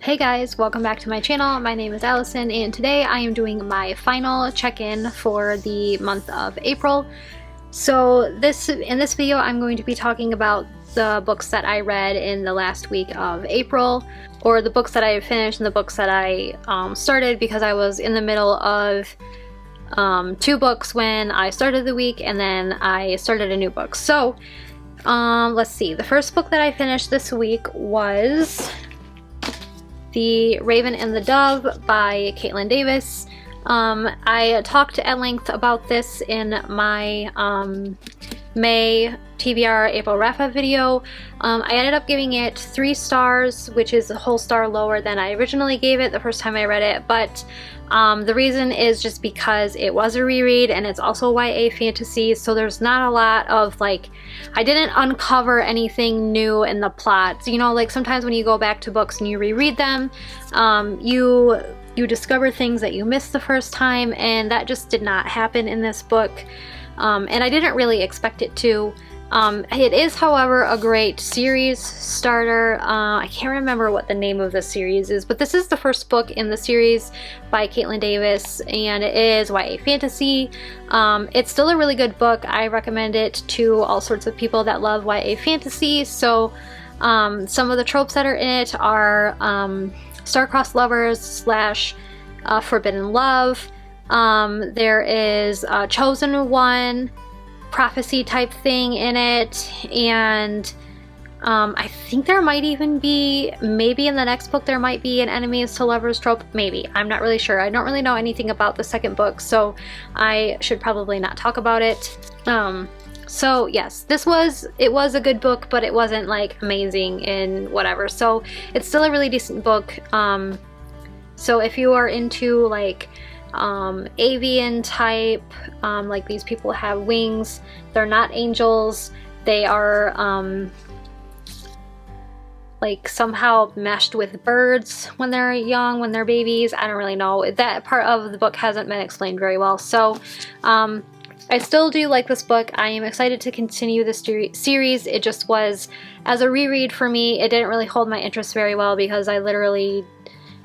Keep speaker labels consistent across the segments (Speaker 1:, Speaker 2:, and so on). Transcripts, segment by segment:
Speaker 1: Hey guys, welcome back to my channel. My name is Allison and today I am doing my final check-in for the month of April. So in this video I'm going to be talking about the books that I read in the last week of April, or the books that I finished and the books that I started, because I was in the middle of two books when I started the week and then I started a new book. So let's see, the first book that I finished this week was The Raven and the Dove by Caitlyn Davis. I talked at length about this in my May TBR April wrap-up video. I ended up giving it 3 stars, which is a whole star lower than I originally gave it the first time I read it, but the reason is just because it was a reread and it's also YA fantasy, so there's not a lot of, like, I didn't uncover anything new in the plot. You know, like sometimes when you go back to books and you reread them, you discover things that you missed the first time, and that just did not happen in this book, and I didn't really expect it to. It is, however, a great series starter. I can't remember what the name of the series is, but this is the first book in the series by Caitlyn Davis, and it is YA fantasy. It's still a really good book. I recommend it to all sorts of people that love YA fantasy. So some of the tropes that are in it are star-crossed lovers / forbidden love. There is a chosen one prophecy type thing in it, and I think there might even be, maybe in the next book there might be an enemies to lovers trope, maybe. I'm not really sure. I don't really know anything about the second book, so I should probably not talk about it. So yes, it was a good book, but it wasn't like amazing and whatever, so it's still a really decent book. So if you are into like avian type, like these people have wings, they're not angels, they are like somehow meshed with birds when they're young, when they're babies. I don't really know, that part of the book hasn't been explained very well, so I still do like this book. I am excited to continue this series. It just was, as a reread for me, it didn't really hold my interest very well because I literally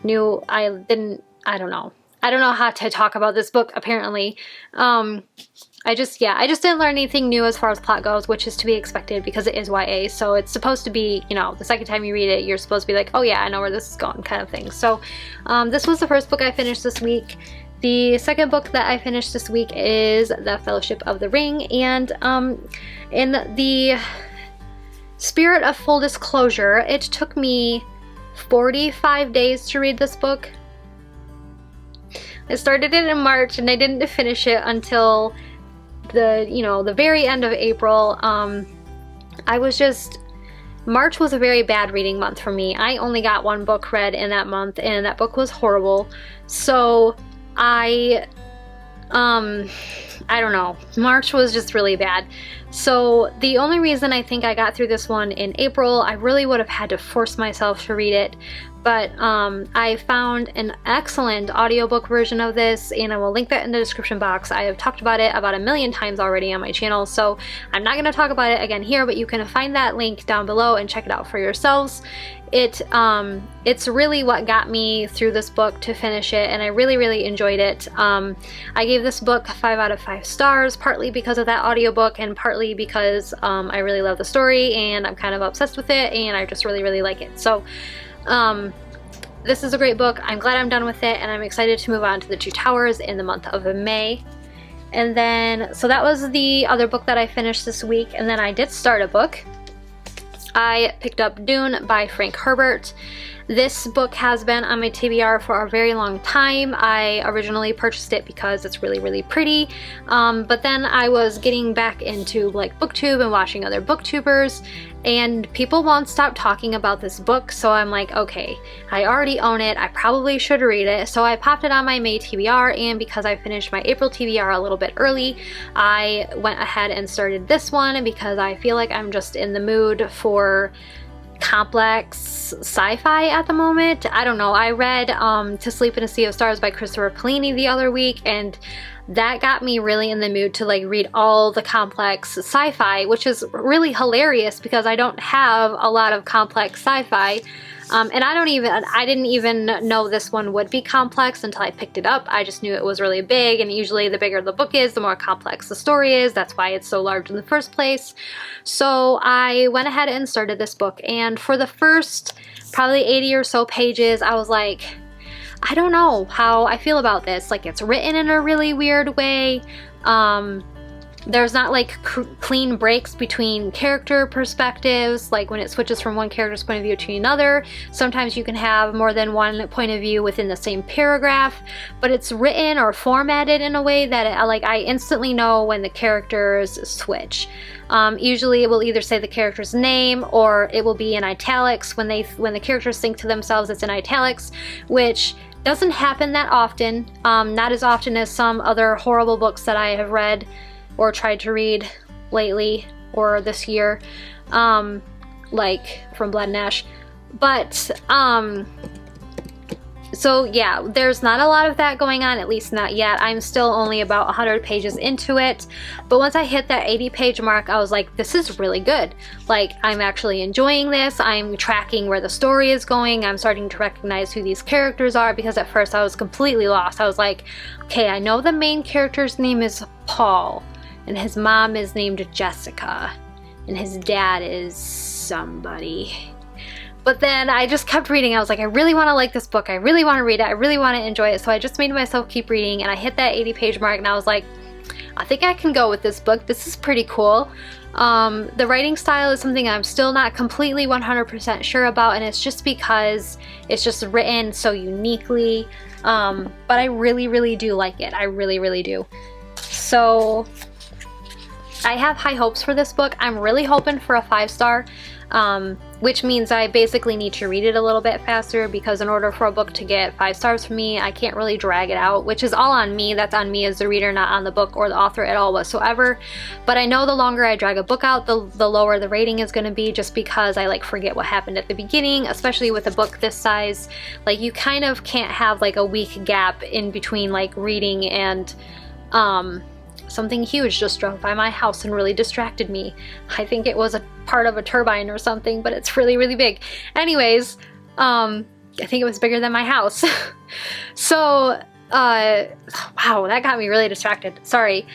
Speaker 1: knew I don't know how to talk about this book, apparently. I just didn't learn anything new as far as plot goes, which is to be expected because it is YA, so it's supposed to be, you know, the second time you read it, you're supposed to be like, oh yeah, I know where this is going, kind of thing. So this was the first book I finished this week. The second book that I finished this week is The Fellowship of the Ring, and in the spirit of full disclosure, it took me 45 days to read this book. I started it in March and I didn't finish it until the very end of April. March was a very bad reading month for me. I only got 1 book read in that month, and that book was horrible. So I don't know, March was just really bad. So the only reason I think I got through this one in April, I really would have had to force myself to read it, but I found an excellent audiobook version of this, and I will link that in the description box. I have talked about it about 1,000,000 times already on my channel, so I'm not going to talk about it again here, but you can find that link down below and check it out for yourselves. It's really what got me through this book to finish it, and I really enjoyed it. I gave this book 5 out of 5 stars, partly because of that audiobook and partly because I really love the story and I'm kind of obsessed with it and I just really like it. So this is a great book. I'm glad I'm done with it, and I'm excited to move on to The Two Towers in the month of May. And then, so that was the other book that I finished this week, and then I did start a book. I picked up Dune by Frank Herbert. This book has been on my TBR for a very long time. I originally purchased it because it's really pretty, but then I was getting back into like booktube and watching other booktubers, and people won't stop talking about this book, so I'm like, okay, I already own it, I probably should read it. So I popped it on my May TBR, and because I finished my April TBR a little bit early, I went ahead and started this one because I feel like I'm just in the mood for complex sci-fi at the moment. I don't know, I read To Sleep in a Sea of Stars by Christopher Paolini the other week, and that got me really in the mood to like read all the complex sci-fi, which is really hilarious because I don't have a lot of complex sci-fi. And I didn't even know this one would be complex until I picked it up. I just knew it was really big, and usually the bigger the book is, the more complex the story is. That's why it's so large in the first place. So I went ahead and started this book, and for the first probably 80 or so pages, I was like, I don't know how I feel about this. Like, it's written in a really weird way. There's not like clean breaks between character perspectives, like when it switches from one character's point of view to another. Sometimes you can have more than one point of view within the same paragraph, but it's written or formatted in a way that I instantly know when the characters switch. Usually it will either say the character's name or it will be in italics. When the characters think to themselves, it's in italics, which doesn't happen that often. Not as often as some other horrible books that I have read or tried to read lately or this year, like From Blood and Ash. But so yeah, there's not a lot of that going on, at least not yet. I'm still only about 100 pages into it, but once I hit that 80-page mark, I was like, this is really good. Like, I'm actually enjoying this. I'm tracking where the story is going. I'm starting to recognize who these characters are, because at first I was completely lost. I was like, okay, I know the main character's name is Paul, and his mom is named Jessica, and his dad is somebody. But then I just kept reading. I was like, I really want to like this book. I really want to read it. I really want to enjoy it. So I just made myself keep reading, and I hit that 80-page mark, and I was like, I think I can go with this book. This is pretty cool. The writing style is something I'm still not completely 100% sure about, and it's just because it's just written so uniquely. But I really, really do like it. I really, really do. So I have high hopes for this book. I'm really hoping for a 5-star, which means I basically need to read it a little bit faster, because in order for a book to get 5 stars from me, I can't really drag it out, which is all on me. That's on me as the reader, not on the book or the author at all whatsoever. But I know the longer I drag a book out, the lower the rating is going to be, just because I like forget what happened at the beginning, especially with a book this size. Like, you kind of can't have like a week gap in between like reading and something huge just drove by my house and really distracted me. I think it was a part of a turbine or something, but it's really, really big. Anyways, I think it was bigger than my house. So, wow, that got me really distracted. Sorry.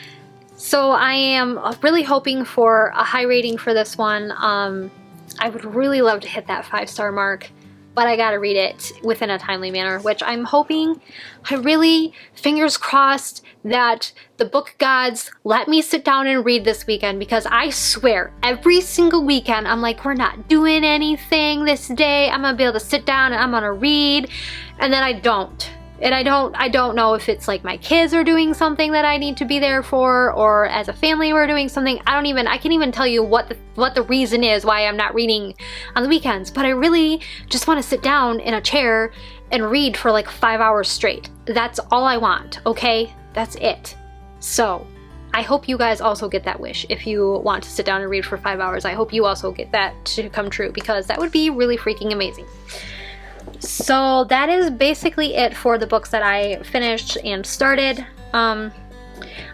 Speaker 1: So I am really hoping for a high rating for this one. I would really love to hit that 5-star mark, but I gotta read it within a timely manner, which I'm hoping, I really, fingers crossed, that the book gods let me sit down and read this weekend, because I swear every single weekend I'm like, we're not doing anything this day, I'm gonna be able to sit down and I'm gonna read, and then I don't. And I don't know if it's like my kids are doing something that I need to be there for, or as a family we're doing something. I can't even tell you what the reason is why I'm not reading on the weekends, but I really just want to sit down in a chair and read for like 5 hours straight. That's all I want, okay? That's it. So I hope you guys also get that wish. If you want to sit down and read for 5 hours, I hope you also get that to come true, because that would be really freaking amazing. So that is basically it for the books that I finished and started. I'm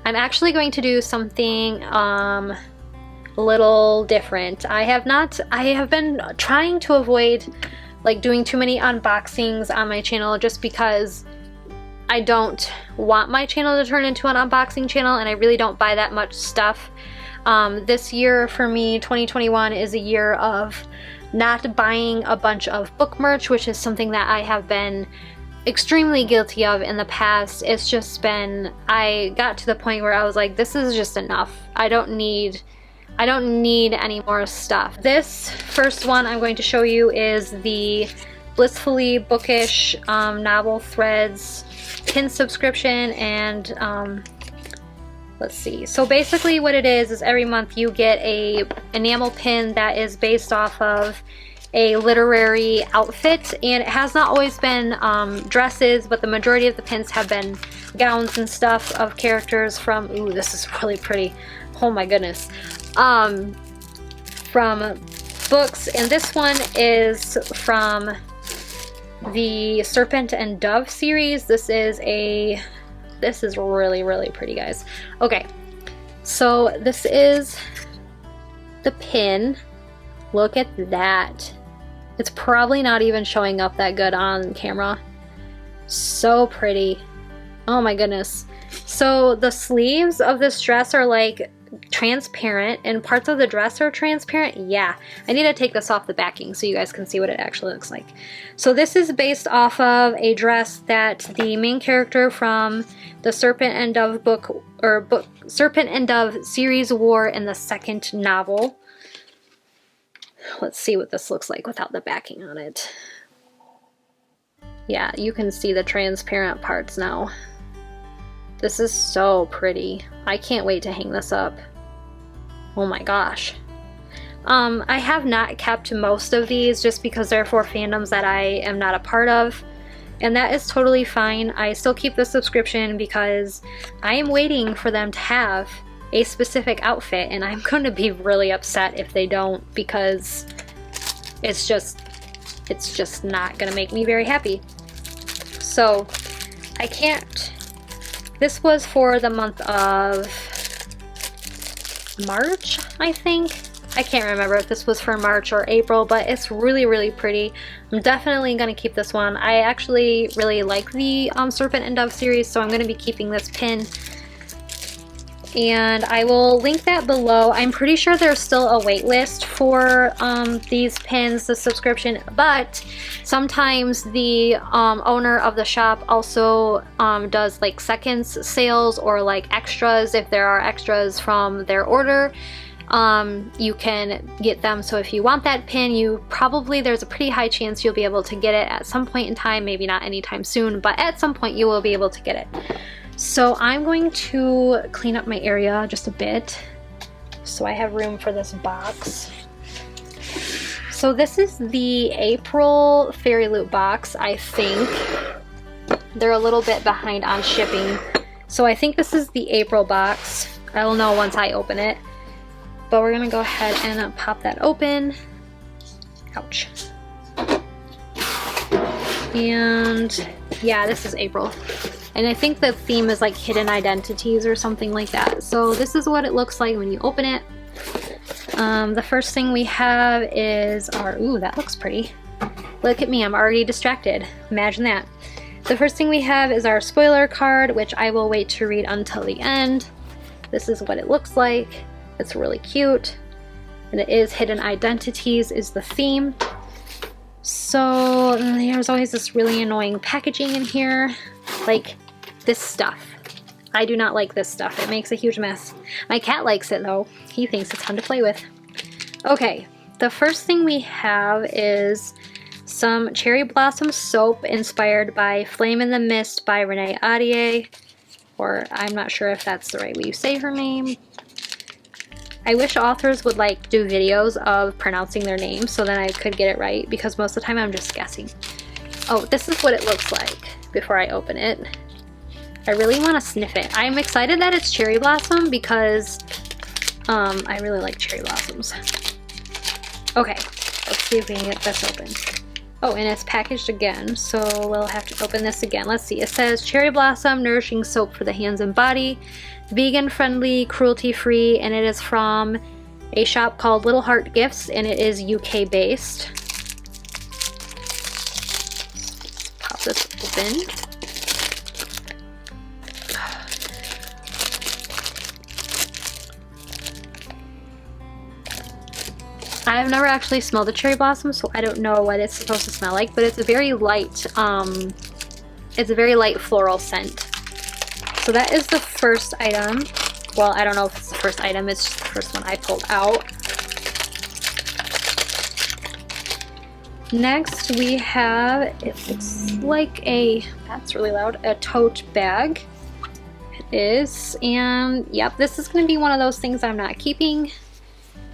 Speaker 1: actually going to do something a little different. I have been trying to avoid like doing too many unboxings on my channel, just because I don't want my channel to turn into an unboxing channel, and I really don't buy that much stuff. This year for me, 2021, is a year of not buying a bunch of book merch, which is something that I have been extremely guilty of in the past. It's just been, I got to the point where I was like, this is just enough. I don't need any more stuff. This first one I'm going to show you is the Blissfully Bookish Novel Threads pin subscription, and let's see. So basically what it is every month you get a enamel pin that is based off of a literary outfit, and it has not always been dresses, but the majority of the pins have been gowns and stuff of characters from, ooh, this is really pretty, oh my goodness, from books. And this one is from the Serpent and Dove series. This is really, really pretty, guys. Okay, so this is the pin. Look at that. It's probably not even showing up that good on camera. So pretty. Oh my goodness. So the sleeves of this dress are like transparent and parts of the dress are transparent. Yeah, I need to take this off the backing so you guys can see what it actually looks like. So this is based off of a dress that the main character from the Serpent and Dove Serpent and Dove series wore in the second novel. Let's see what this looks like without the backing on it. Yeah, you can see the transparent parts now. This is so pretty. I can't wait to hang this up. Oh my gosh. I have not kept most of these just because they're for fandoms that I am not a part of. And that is totally fine. I still keep the subscription because I am waiting for them to have a specific outfit, and I'm going to be really upset if they don't, because it's just not going to make me very happy. So I can't. This was for the month of March, I think. I can't remember if this was for March or April, but it's really, really pretty. I'm definitely going to keep this one. I actually really like the Serpent and Dove series, so I'm going to be keeping this pin. And I will link that below. I'm pretty sure there's still a wait list for these pins, the subscription, but sometimes the owner of the shop also does like seconds sales or like extras. If there are extras from their order, you can get them. So if you want that pin, there's a pretty high chance you'll be able to get it at some point in time. Maybe not anytime soon, but at some point you will be able to get it. So I'm going to clean up my area just a bit so I have room for this box. So this is the April Fairyloot box, I think. They're a little bit behind on shipping. So I think this is the April box. I will know once I open it. But we're gonna go ahead and pop that open. Ouch. And yeah, this is April. And I think the theme is like hidden identities or something like that. So this is what it looks like when you open it. The first thing we have is our, ooh, that looks pretty. Look at me, I'm already distracted. Imagine that. The first thing we have is our spoiler card, which I will wait to read until the end. This is what it looks like. It's really cute. And it is hidden identities is the theme. So there's always this really annoying packaging in here. Like this stuff. I do not like this stuff. It makes a huge mess. My cat likes it though. He thinks it's fun to play with. Okay, the first thing we have is some cherry blossom soap inspired by Flame in the Mist by Renee Audier. Or I'm not sure if that's the right way you say her name. I wish authors would like do videos of pronouncing their names so then I could get it right, because most of the time I'm just guessing. Oh, this is what it looks like before I open it. I really want to sniff it. I'm excited that it's cherry blossom because I really like cherry blossoms. Okay, let's see if we can get this open. Oh, and it's packaged again, so we'll have to open this again. Let's see, it says cherry blossom nourishing soap for the hands and body, vegan friendly, cruelty free, and it is from a shop called Little Heart Gifts, and it is UK based. Pop this open. I've never actually smelled a cherry blossom, so I don't know what it's supposed to smell like, but it's a very light floral scent. So that is the first item. Well, I don't know if it's the first item, it's just the first one I pulled out. Next we have, it looks like a, that's really loud, a tote bag. It is, and yep, this is going to be one of those things I'm not keeping.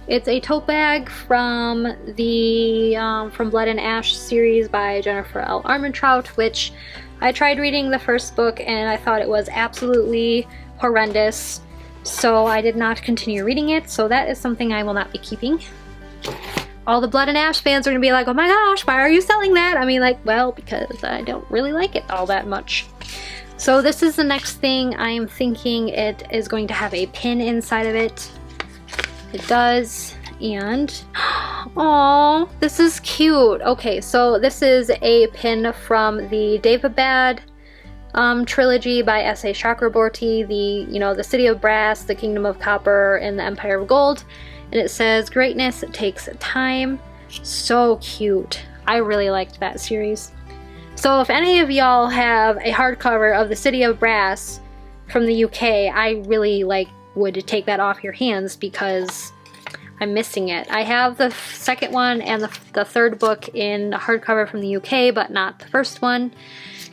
Speaker 1: It's a tote bag from the from Blood and Ash series by Jennifer L. Armentrout, which I tried reading the first book and I thought it was absolutely horrendous, so I did not continue reading it, so that is something I will not be keeping. All the Blood and Ash fans are going to be like, oh my gosh, why are you selling that? I mean, like, well, because I don't really like it all that much. So this is the next thing. I am thinking it is going to have a pin inside of it. It does, and Oh, this is cute. Okay, so this is a pin from the Daevabad trilogy by S.A. Chakraborty, the City of Brass, the Kingdom of Copper, and the Empire of Gold. And it says, greatness takes time. So cute. I really liked that series. So if any of y'all have a hardcover of the City of Brass from the UK, I really would take that off your hands because I'm missing it. I have the second one and the third book in hardcover from the UK, but not the first one,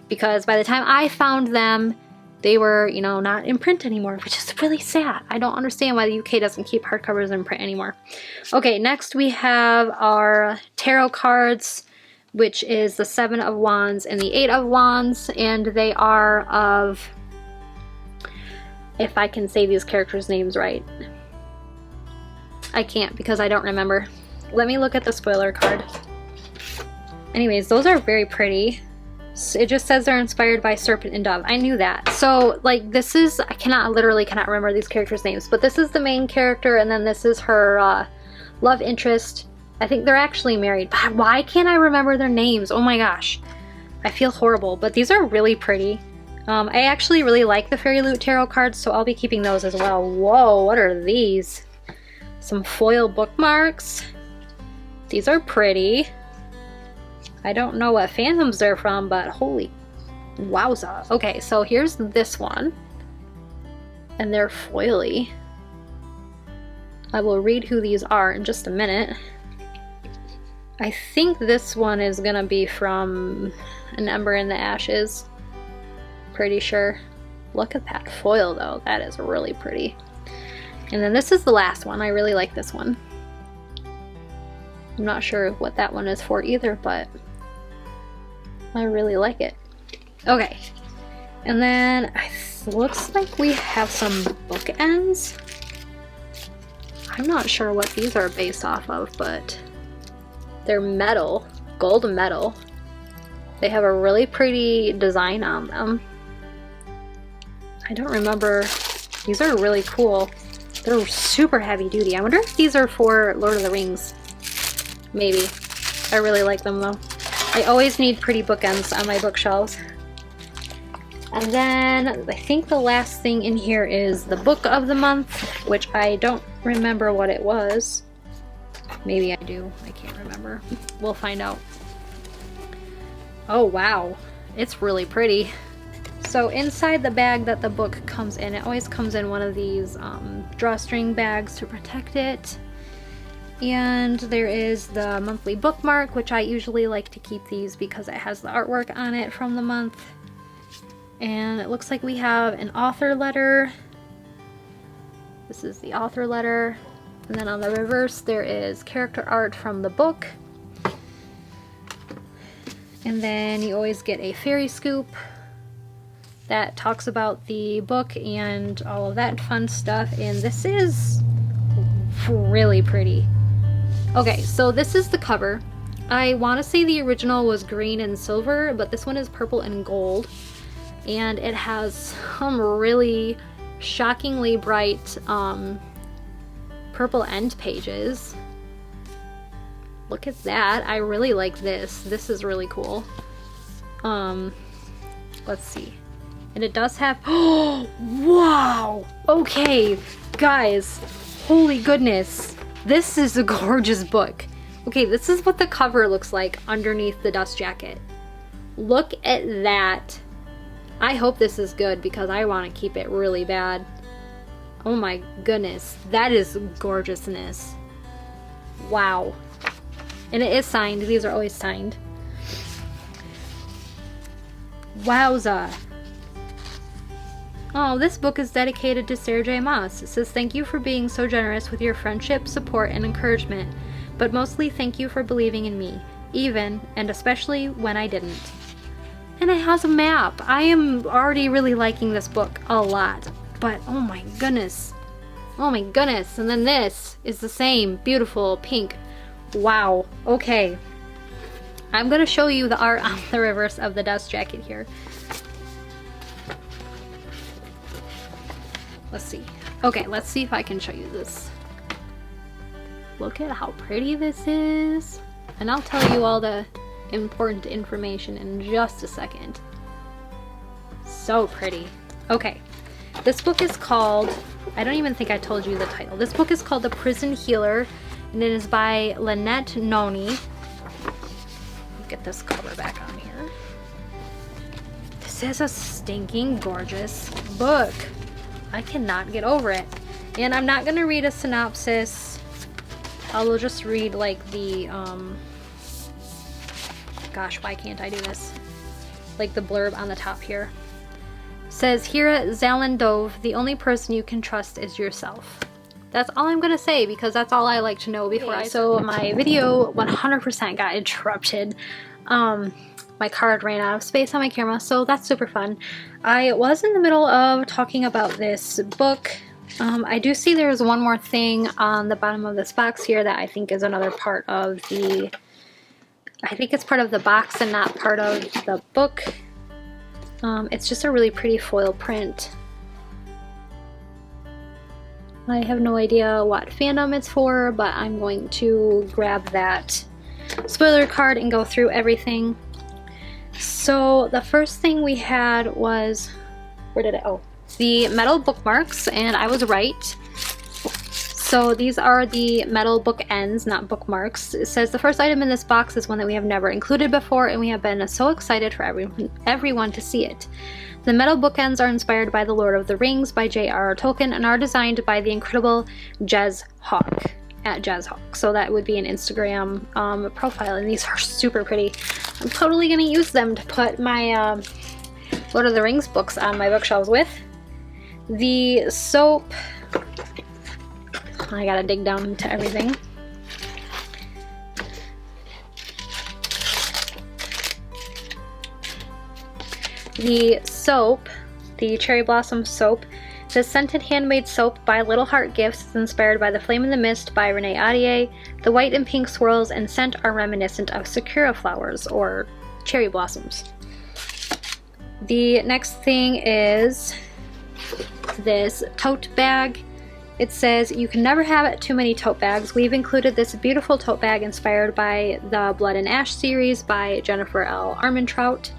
Speaker 1: because by the time I found them, they were, not in print anymore, which is really sad. I don't understand why the UK doesn't keep hardcovers in print anymore. Okay, next we have our tarot cards, which is the Seven of Wands and the Eight of Wands, and they are of, if I can say these characters' names right. I can't because I don't remember. Let me look at the spoiler card. Anyways, those are very pretty. It just says they're inspired by Serpent and Dove. I knew that. So, this is, I literally cannot remember these characters' names, but this is the main character, and then this is her love interest. I think they're actually married. But why can't I remember their names? Oh my gosh. I feel horrible, but these are really pretty. I actually really like the Fairyloot tarot cards, so I'll be keeping those as well. Whoa, what are these? Some foil bookmarks. These are pretty. I don't know what fandoms they're from, but holy wowza. Okay, so here's this one. And they're foily. I will read who these are in just a minute. I think this one is gonna be from An Ember in the Ashes. Pretty sure. Look at that foil though. That is really pretty. And then this is the last one. I really like this one. I'm not sure what that one is for either, but I really like it. Okay. And then it looks like we have some bookends. I'm not sure what these are based off of, but they're metal, gold metal. They have a really pretty design on them. I don't remember. These are really cool. They're super heavy duty. I wonder if these are for Lord of the Rings. Maybe. I really like them though. I always need pretty bookends on my bookshelves. And then I think the last thing in here is the book of the month, which I don't remember what it was. Maybe I do. I can't remember. We'll find out. Oh wow. It's really pretty. So inside the bag that the book comes in, it always comes in one of these drawstring bags to protect it. And there is the monthly bookmark, which I usually like to keep these because it has the artwork on it from the month. And it looks like we have an author letter. This is the author letter. And then on the reverse there is character art from the book. And then you always get a fairy scoop that talks about the book and all of that fun stuff. And this is really pretty. Okay, so this is the cover. I want to say the original was green and silver, but this one is purple and gold. And it has some really shockingly bright purple end pages. Look at that. I really like this. This is really cool. Let's see. And it does have, oh, wow! Okay, guys, holy goodness. This is a gorgeous book. Okay, this is what the cover looks like underneath the dust jacket. Look at that. I hope this is good because I want to keep it really bad. Oh my goodness, that is gorgeousness. Wow. And it is signed. These are always signed. Wowza. Oh, this book is dedicated to Sarah J. Maas. It says, thank you for being so generous with your friendship, support, and encouragement, but mostly thank you for believing in me, even and especially when I didn't. And it has a map. I am already really liking this book a lot, but oh my goodness. Oh my goodness. And then this is the same beautiful pink. Wow. Okay. I'm gonna show you the art on the reverse of the dust jacket here. Let's see. Okay, let's see if I can show you this. look at how pretty this is. And I'll tell you all the important information in just a second. So pretty. Okay, this book is called, I don't even think I told you the title. This book is called The Prison Healer, and it is by Lynette Noni. Get this cover back on here. This is a stinking gorgeous book. I cannot get over it. And I'm not gonna read a synopsis. I will just read like the, gosh, why can't I do this? Like the blurb on the top here. It says, here at Zalendove, the only person you can trust is yourself. That's all I'm gonna say because that's all I like to know before So my video 100% got interrupted. My card ran out of space on my camera, so that's super fun. I was in the middle of talking about this book. I do see there's one more thing on the bottom of this box here that I think is another part of the, I think it's part of the box and not part of the book. It's just a really pretty foil print. I have no idea what fandom it's for, but I'm going to grab that spoiler card and go through everything. So the first thing we had was, where did it, oh, the metal bookmarks, and I was right. So these are the metal bookends, not bookmarks. It says the first item in this box is one that we have never included before, and we have been so excited for everyone to see it. The metal bookends are inspired by The Lord of the Rings by J.R.R. Tolkien and are designed by the incredible Jez Hawk at Jez Hawk. So that would be an Instagram profile, and these are super pretty. I'm totally gonna use them to put my Lord of the Rings books on my bookshelves with. The soap, I gotta dig down into everything. The soap, the Cherry Blossom soap, says scented handmade soap by Little Heart Gifts is inspired by The Flame in the Mist by Renee Ahdieh. The white and pink swirls and scent are reminiscent of sakura flowers or cherry blossoms. The next thing is this tote bag. It says, you can never have too many tote bags. We've included this beautiful tote bag inspired by the Blood and Ash series by Jennifer L. Armentrout.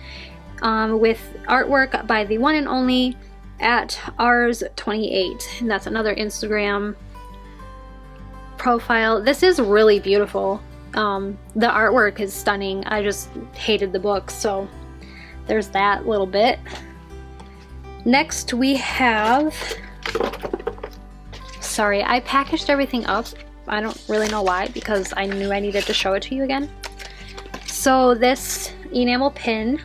Speaker 1: With artwork by the one and only at Ars28, and that's another Instagram profile. This is really beautiful. The artwork is stunning. I just hated the book, so there's that little bit. Next we have, sorry, I packaged everything up. I don't really know why, because I knew I needed to show it to you again. So this enamel pin,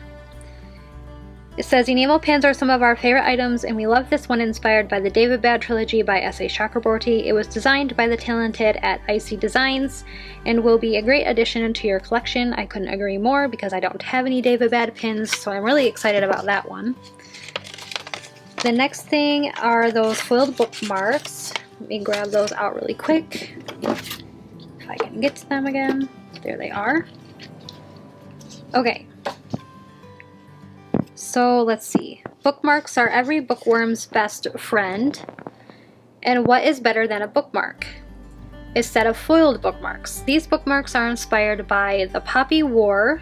Speaker 1: it says, enamel pins are some of our favorite items, and we love this one inspired by the David Bad trilogy by S.A. Chakraborty. It was designed by the talented at Icy Designs and will be a great addition to your collection. I couldn't agree more because I don't have any David Bad pins, so I'm really excited about that one. The next thing are those foiled bookmarks. Let me grab those out really quick. If I can get to them again. There they are. Okay. So let's see. Bookmarks are every bookworm's best friend. And what is better than a bookmark? A set of foiled bookmarks. These bookmarks are inspired by The Poppy War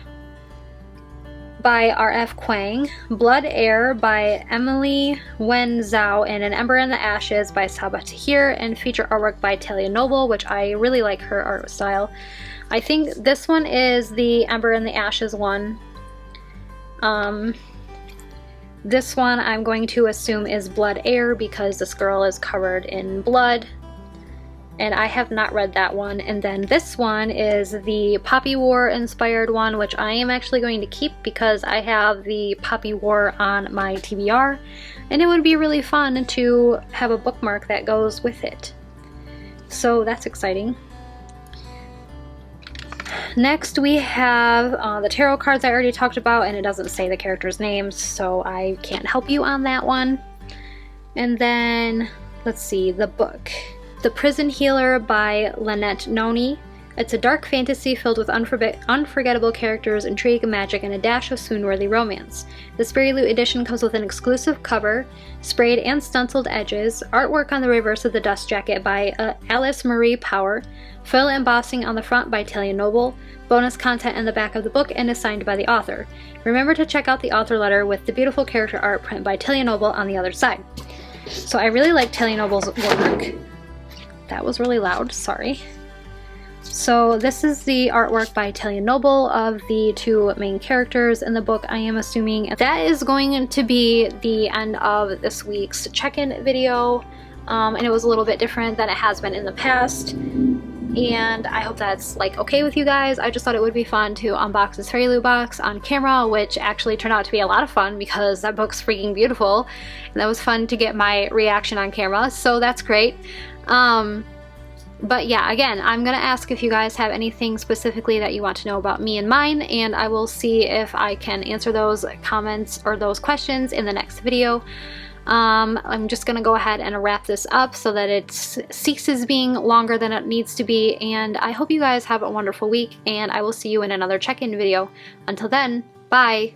Speaker 1: by R.F. Kuang, Blood Air by Emily Wen Zhao, and An Ember in the Ashes by Saba Tahir, and feature artwork by Talia Noble, which I really like her art style. I think this one is the Ember in the Ashes one. This one I'm going to assume is Blood Air because this girl is covered in blood, and I have not read that one. And then this one is the Poppy War inspired one, which I am actually going to keep because I have the Poppy War on my TBR, and it would be really fun to have a bookmark that goes with it. So that's exciting. Next we have the tarot cards I already talked about, and it doesn't say the characters' names, so I can't help you on that one. And then, let's see, the book. The Prison Healer by Lynette Noni. It's a dark fantasy filled with unforgettable characters, intrigue, magic, and a dash of swoon-worthy romance. This Fairyloot edition comes with an exclusive cover, sprayed and stenciled edges, artwork on the reverse of the dust jacket by Alice Marie Power, foil embossing on the front by Talia Noble, bonus content in the back of the book, and is signed by the author. Remember to check out the author letter with the beautiful character art print by Talia Noble on the other side. So I really like Talia Noble's work. That was really loud, sorry. So this is the artwork by Talia Noble of the two main characters in the book, I am assuming. That is going to be the end of this week's check-in video, and it was a little bit different than it has been in the past, and I hope that's like okay with you guys. I just thought it would be fun to unbox this Fairyloot box on camera, which actually turned out to be a lot of fun because that book's freaking beautiful, and that was fun to get my reaction on camera, so that's great. But yeah, again, I'm gonna ask if you guys have anything specifically that you want to know about me and mine, and I will see if I can answer those comments or those questions in the next video. I'm just gonna go ahead and wrap this up so that it ceases being longer than it needs to be, and I hope you guys have a wonderful week, and I will see you in another check-in video. Until then, bye!